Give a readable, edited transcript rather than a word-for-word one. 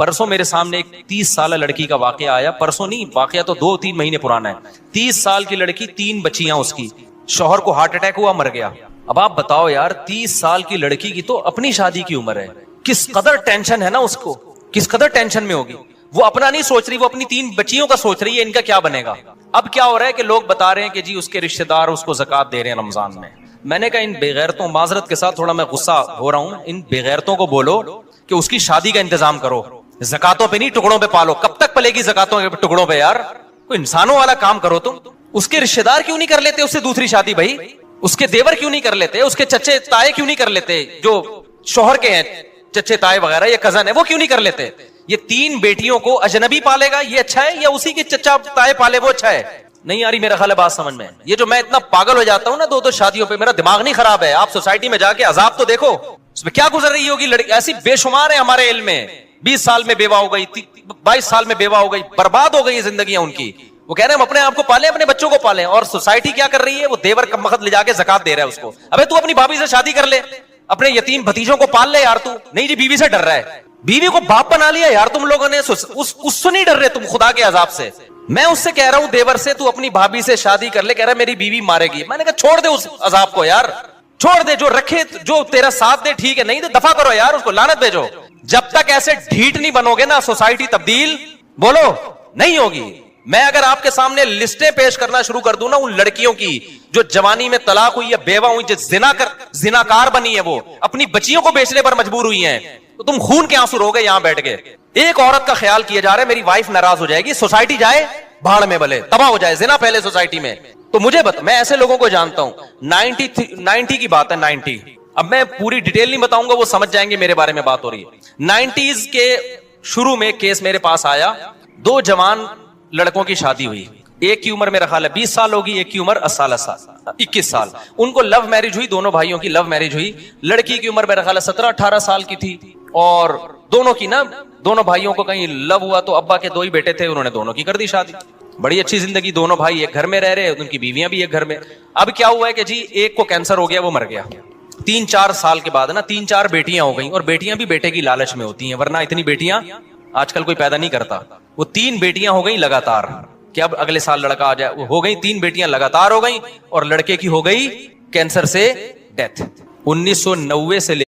परसों मेरे सामने एक 30 साल लड़की का वाकया आया, परसों नहीं, वाकया तो 2-3 महीने पुराना है। 30 साल की लड़की, 3 बच्चियां उसकी, शौहर को हार्ट अटैक हुआ, मर गया। अब आप बताओ यार, 30 साल की लड़की की तो अपनी शादी की उम्र है, किस कदर टेंशन है ना उसको, किस कदर टेंशन में होगी। वो अपना नहीं सोच रही, वो अपनी 3 बच्चियों का सोच रही है, इनका क्या बनेगा। अब क्या हो रहा है कि लोग बता रहे हैं कि जी उसके रिश्तेदार उसको ज़कात दे रहे हैं रमजान में। मैंने कहा इन बेगैरतों, माजरत के साथ थोड़ा मैं गुस्सा हो रहा हूं, इन बेगैरतों को बोलो कि उसकी शादी का इंतजाम करो, ज़कातों पे नहीं टुकड़ों पे पालो। कब तक पलेगी ज़कातों के टुकड़ों पे यार, कोई इंसानों वाला काम करो तुम। उसके रिश्तेदार क्यों नहीं कर लेते उससे दूसरी शादी भाई, उसके देवर क्यों नहीं कर लेते, उसके चच्चे ताए क्यों नहीं कर लेते, जो शोहर के हैं चच्चे ताए वगैरह या कजन है वो क्यों नहीं कर लेते। ये 3 बेटियों को अजनबी पालेगा ये अच्छा है, या उसी के चच्चा ताए पाले वो अच्छा है। नहीं आ रही मेरा ख्याल है बात समझ में। ये जो मैं इतना पागल हो जाता हूं ना 2-2 शादियों पे, मेरा दिमाग नहीं खराब है। आप सोसाइटी में जाके अजाब तो देखो, उसमें क्या गुजर रही होगी लड़की। ऐसी बेशुमार है हमारे इल्म में, 20 साल में बेवा हो गई, 22 साल में बेवा हो गई, बर्बाद हो गई जिंदगियां उनकी। वो कह रहे हैं हम अपने आप को पालें, अपने बच्चों को पालें, और सोसाइटी क्या कर रही है, वो देवर कम वक्त ले जाके ज़कात दे रहा है उसको। अबे तू अपनी भाभी से शादी कर ले, अपने यतीम भतीजों को पाल ले यार तू। नहीं जी, बीवी से डर रहा है, बीवी को बाप बना लिया यार तुम लोगों ने, उससे नहीं डर रहे तुम खुदा के अजाब से। मैं उससे कह रहा हूं देवर से, तू अपनी भाभी से शादी कर ले, कह रहा है मेरी बीवी मारेगी। मैंने कहा छोड़ दे उस अजाब को यार, छोड़ दे, जो रखे जो तेरा साथ दे ठीक है, नहीं दे दफा करो यार उसको, लानत भेजो। जब तक ऐसे ढीठ नहीं बनोगे ना, सोसाइटी तब्दील बोलो नहीं होगी। मैं अगर आपके सामने लिस्टें पेश करना शुरू कर दूं ना उन लड़कियों की जो जवानी में तलाक हुई है, बेवा हुई, जो जिनाकार बनी है, वो अपनी बच्चियों को बेचने पर मजबूर हुई हैं, तो तुम खून के आंसू रोगे यहां बैठ के। एक औरत का ख्याल किया जा रहा है, मेरी वाइफ नाराज हो जाएगी, सोसाइटी जाए भाड़ में, भले तबाह हो जाए, जिना फैले सोसाइटी में। तो मुझे मैं ऐसे लोगों को जानता हूं। 90 की बात है, 90। अब मैं पूरी डिटेल नहीं बताऊंगा, वो समझ जाएंगे मेरे बारे में बात हो रही है। 90s के शुरू में केस मेरे पास आया, 2 जवान लड़कों की शादी हुई। एक की उम्र मेरा ख्याल है 20 साल होगी, एक की उम्र 21 साल। उनको लव मैरिज हुई, दोनों भाइयों की लव मैरिज हुई। लड़की की उम्र मेरा ख्याल है 17-18 साल की थी, और दोनों की ना, दोनों भाइयों को कहीं लव हुआ तो अब्बा के 2 ही बेटे थे, उन्होंने दोनों की कर दी शादी। बड़ी अच्छी जिंदगी, दोनों भाई एक घर में रह रहे, उनकी बीवियां भी एक घर में। अब क्या हुआ है कि जी एक को कैंसर हो गया, वो मर गया। 3-4 साल के बाद ना 3-4 बेटियां हो गई, और बेटियां भी बेटे की लालच में होती हैं, वरना इतनी बेटियां आजकल कोई पैदा नहीं करता। वो 3 बेटियां हो गई लगातार, कि अब अगले साल लड़का आ जाए। वो हो गई 3 बेटियां लगातार हो गई, और लड़के की हो गई कैंसर से डेथ। 1990 से